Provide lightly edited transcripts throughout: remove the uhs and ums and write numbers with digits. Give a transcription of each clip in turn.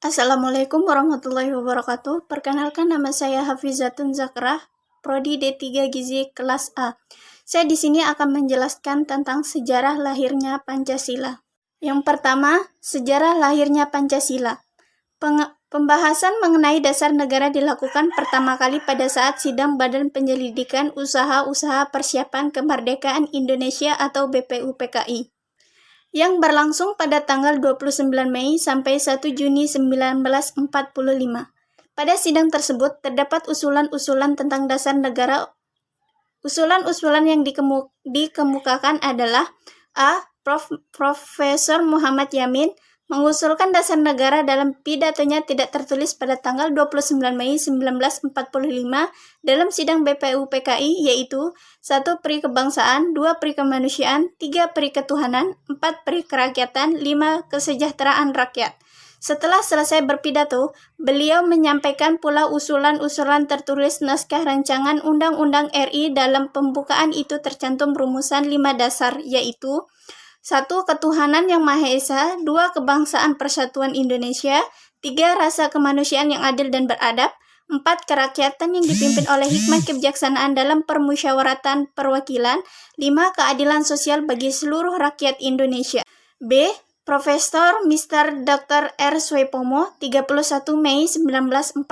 Assalamualaikum warahmatullahi wabarakatuh. Perkenalkan, nama saya Hafizatun Zakrah, Prodi D3 Gizi kelas A. Saya di sini akan menjelaskan tentang sejarah lahirnya Pancasila. Yang pertama, sejarah lahirnya Pancasila. Pembahasan mengenai dasar negara dilakukan pertama kali pada saat sidang Badan Penyelidikan Usaha-Usaha Persiapan Kemerdekaan Indonesia atau BPUPKI yang berlangsung pada tanggal 29 Mei sampai 1 Juni 1945. Pada sidang tersebut terdapat usulan-usulan tentang dasar negara. Usulan-usulan yang dikemukakan adalah A. Profesor Muhammad Yamin mengusulkan dasar negara dalam pidatonya tidak tertulis pada tanggal 29 Mei 1945 dalam sidang BPUPKI, yaitu 1. Peri kebangsaan, 2. Peri kemanusiaan, 3. Peri ketuhanan, 4. Peri kerakyatan, 5. Kesejahteraan rakyat. Setelah selesai berpidato, beliau menyampaikan pula usulan-usulan tertulis naskah rancangan Undang-Undang RI. Dalam pembukaan itu tercantum rumusan 5 dasar, yaitu 1. Ketuhanan yang Maha Esa, 2. Kebangsaan Persatuan Indonesia, 3. Rasa kemanusiaan yang adil dan beradab, 4. Kerakyatan yang dipimpin oleh hikmah kebijaksanaan dalam permusyawaratan perwakilan, 5. Keadilan sosial bagi seluruh rakyat Indonesia. B. Profesor Mr. Dr. R. Soepomo, 31 Mei 1945.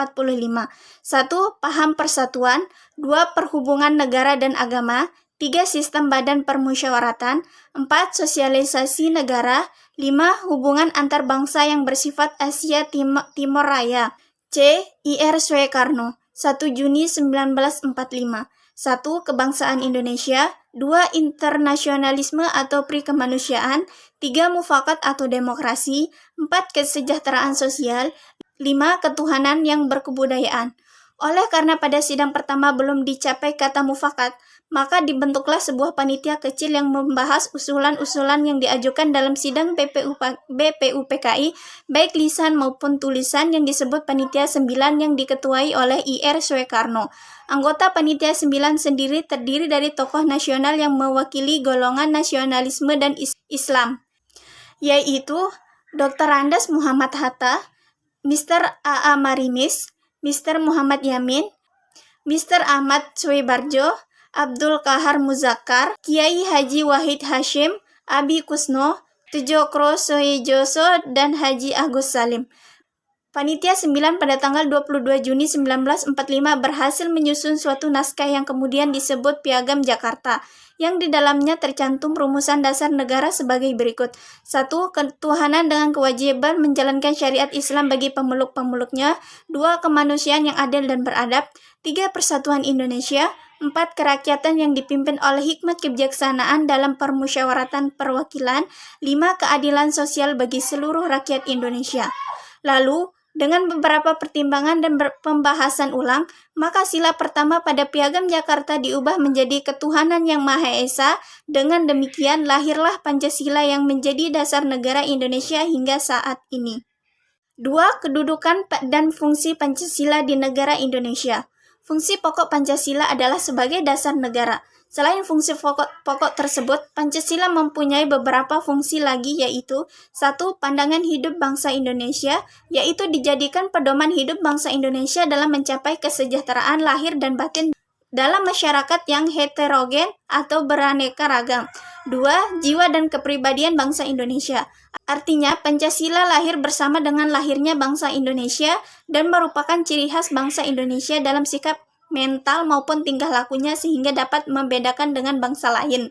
1. Paham persatuan, 2. Perhubungan negara dan agama, 3. Sistem badan permusyawaratan, 4. Sosialisasi negara, 5. Hubungan antar bangsa yang bersifat Asia Timur Raya. C. Ir Soekarno, 1 Juni 1945. 1. Kebangsaan Indonesia, 2. Internasionalisme atau Peri kemanusiaan, 3. Mufakat atau demokrasi, 4. Kesejahteraan sosial, 5. Ketuhanan yang berkebudayaan. Oleh karena pada sidang pertama belum dicapai kata mufakat, maka dibentuklah sebuah panitia kecil yang membahas usulan-usulan yang diajukan dalam sidang BPUPKI, baik lisan maupun tulisan, yang disebut Panitia 9 yang diketuai oleh Ir Soekarno. Anggota Panitia 9 sendiri terdiri dari tokoh nasional yang mewakili golongan nasionalisme dan Islam, yaitu Dr. Andes Muhammad Hatta, Mr. A.A. Marimis, Mr. Muhammad Yamin, Mr. Ahmad Soebarjo, Abdul Kahar Muzakkar, Kiai Haji Wahid Hashim, Abi Kusno, Tjokro Soejoso, dan Haji Agus Salim. Panitia 9 pada tanggal 22 Juni 1945 berhasil menyusun suatu naskah yang kemudian disebut Piagam Jakarta, yang di dalamnya tercantum rumusan dasar negara sebagai berikut. 1. Ketuhanan dengan kewajiban menjalankan syariat Islam bagi pemeluk-pemeluknya. 2. Kemanusiaan yang adil dan beradab. 3. Persatuan Indonesia. 4. Kerakyatan yang dipimpin oleh hikmat kebijaksanaan dalam permusyawaratan perwakilan. 5. Keadilan sosial bagi seluruh rakyat Indonesia. Lalu, dengan beberapa pertimbangan dan pembahasan ulang, maka sila pertama pada Piagam Jakarta diubah menjadi Ketuhanan yang Maha Esa. Dengan demikian lahirlah Pancasila yang menjadi dasar negara Indonesia hingga saat ini. 2. Kedudukan dan fungsi Pancasila di negara Indonesia. Fungsi pokok Pancasila adalah sebagai dasar negara. Selain fungsi pokok tersebut, Pancasila mempunyai beberapa fungsi lagi, yaitu 1. Pandangan hidup bangsa Indonesia, yaitu dijadikan pedoman hidup bangsa Indonesia dalam mencapai kesejahteraan lahir dan batin dalam masyarakat yang heterogen atau beraneka ragam. 2. Jiwa dan kepribadian bangsa Indonesia. Artinya, Pancasila lahir bersama dengan lahirnya bangsa Indonesia dan merupakan ciri khas bangsa Indonesia dalam sikap, mental maupun tingkah lakunya sehingga dapat membedakan dengan bangsa lain.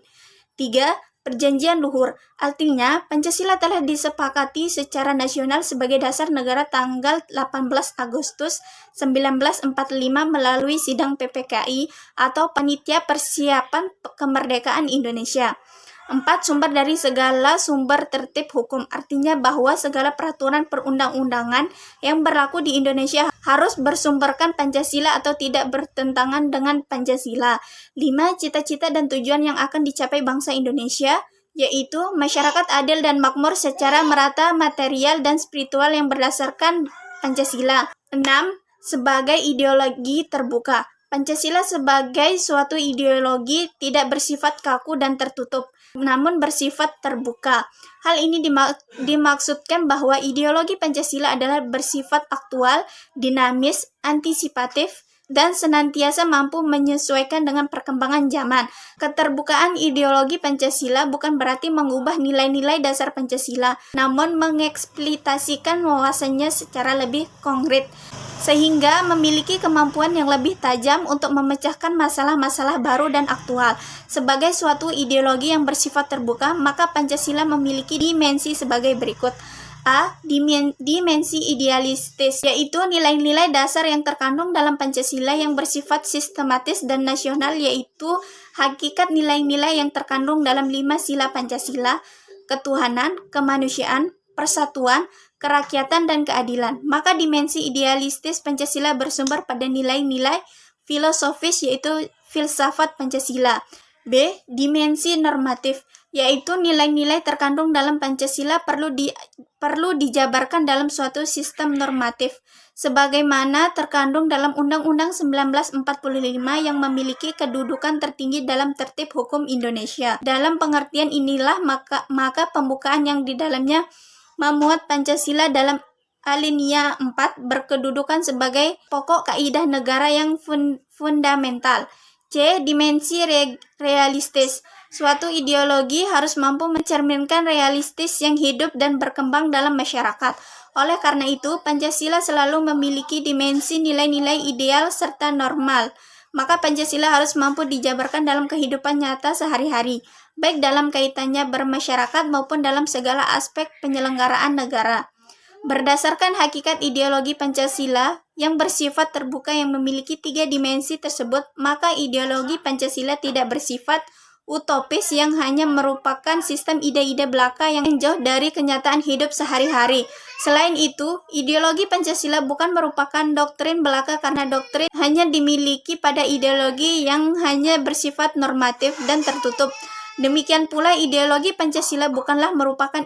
3. Perjanjian luhur. Artinya, Pancasila telah disepakati secara nasional sebagai dasar negara tanggal 18 Agustus 1945 melalui sidang PPKI atau Panitia Persiapan Kemerdekaan Indonesia. 4. Sumber dari segala sumber tertib hukum. Artinya bahwa segala peraturan perundang-undangan yang berlaku di Indonesia harus bersumberkan Pancasila atau tidak bertentangan dengan Pancasila. 5. Cita-cita dan tujuan yang akan dicapai bangsa Indonesia, yaitu masyarakat adil dan makmur secara merata material dan spiritual yang berdasarkan Pancasila. 6. Sebagai ideologi terbuka. Pancasila sebagai suatu ideologi tidak bersifat kaku dan tertutup, namun bersifat terbuka. Hal ini dimaksudkan bahwa ideologi Pancasila adalah bersifat aktual, dinamis, antisipatif, dan senantiasa mampu menyesuaikan dengan perkembangan zaman. Keterbukaan ideologi Pancasila bukan berarti mengubah nilai-nilai dasar Pancasila, namun mengeksploitasikan wawasannya secara lebih konkret, sehingga memiliki kemampuan yang lebih tajam untuk memecahkan masalah-masalah baru dan aktual. Sebagai suatu ideologi yang bersifat terbuka, maka Pancasila memiliki dimensi sebagai berikut. A. Dimensi idealistis, yaitu nilai-nilai dasar yang terkandung dalam Pancasila yang bersifat sistematis dan nasional, yaitu hakikat nilai-nilai yang terkandung dalam 5 sila Pancasila: ketuhanan, kemanusiaan, persatuan, kerakyatan, dan keadilan. Maka dimensi idealistis Pancasila bersumber pada nilai-nilai filosofis, yaitu filsafat Pancasila. B. Dimensi normatif, yaitu nilai-nilai terkandung dalam Pancasila perlu dijabarkan dalam suatu sistem normatif, sebagaimana terkandung dalam Undang-Undang 1945 yang memiliki kedudukan tertinggi dalam tertib hukum Indonesia. Dalam pengertian inilah maka pembukaan yang di dalamnya memuat Pancasila dalam alinea 4 berkedudukan sebagai pokok kaidah negara yang fundamental. C. Dimensi realistis. Suatu ideologi harus mampu mencerminkan realistis yang hidup dan berkembang dalam masyarakat. Oleh karena itu, Pancasila selalu memiliki dimensi nilai-nilai ideal serta normal. Maka Pancasila harus mampu dijabarkan dalam kehidupan nyata sehari-hari, baik dalam kaitannya bermasyarakat maupun dalam segala aspek penyelenggaraan negara. Berdasarkan hakikat ideologi Pancasila yang bersifat terbuka yang memiliki 3 dimensi tersebut, maka ideologi Pancasila tidak bersifat utopis yang hanya merupakan sistem ide-ide belaka yang jauh dari kenyataan hidup sehari-hari. Selain itu, ideologi Pancasila bukan merupakan doktrin belaka karena doktrin hanya dimiliki pada ideologi yang hanya bersifat normatif dan tertutup. Demikian pula ideologi Pancasila bukanlah merupakan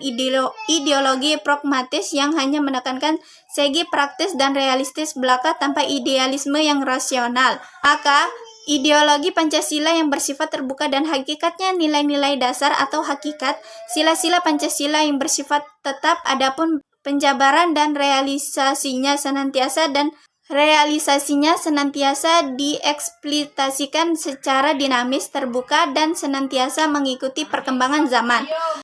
ideologi pragmatis yang hanya menekankan segi praktis dan realistis belaka tanpa idealisme yang rasional. Maka ideologi Pancasila yang bersifat terbuka dan hakikatnya nilai-nilai dasar atau hakikat sila-sila Pancasila yang bersifat tetap, adapun penjabaran dan realisasinya senantiasa dieksploitasikan secara dinamis, terbuka, dan senantiasa mengikuti perkembangan zaman.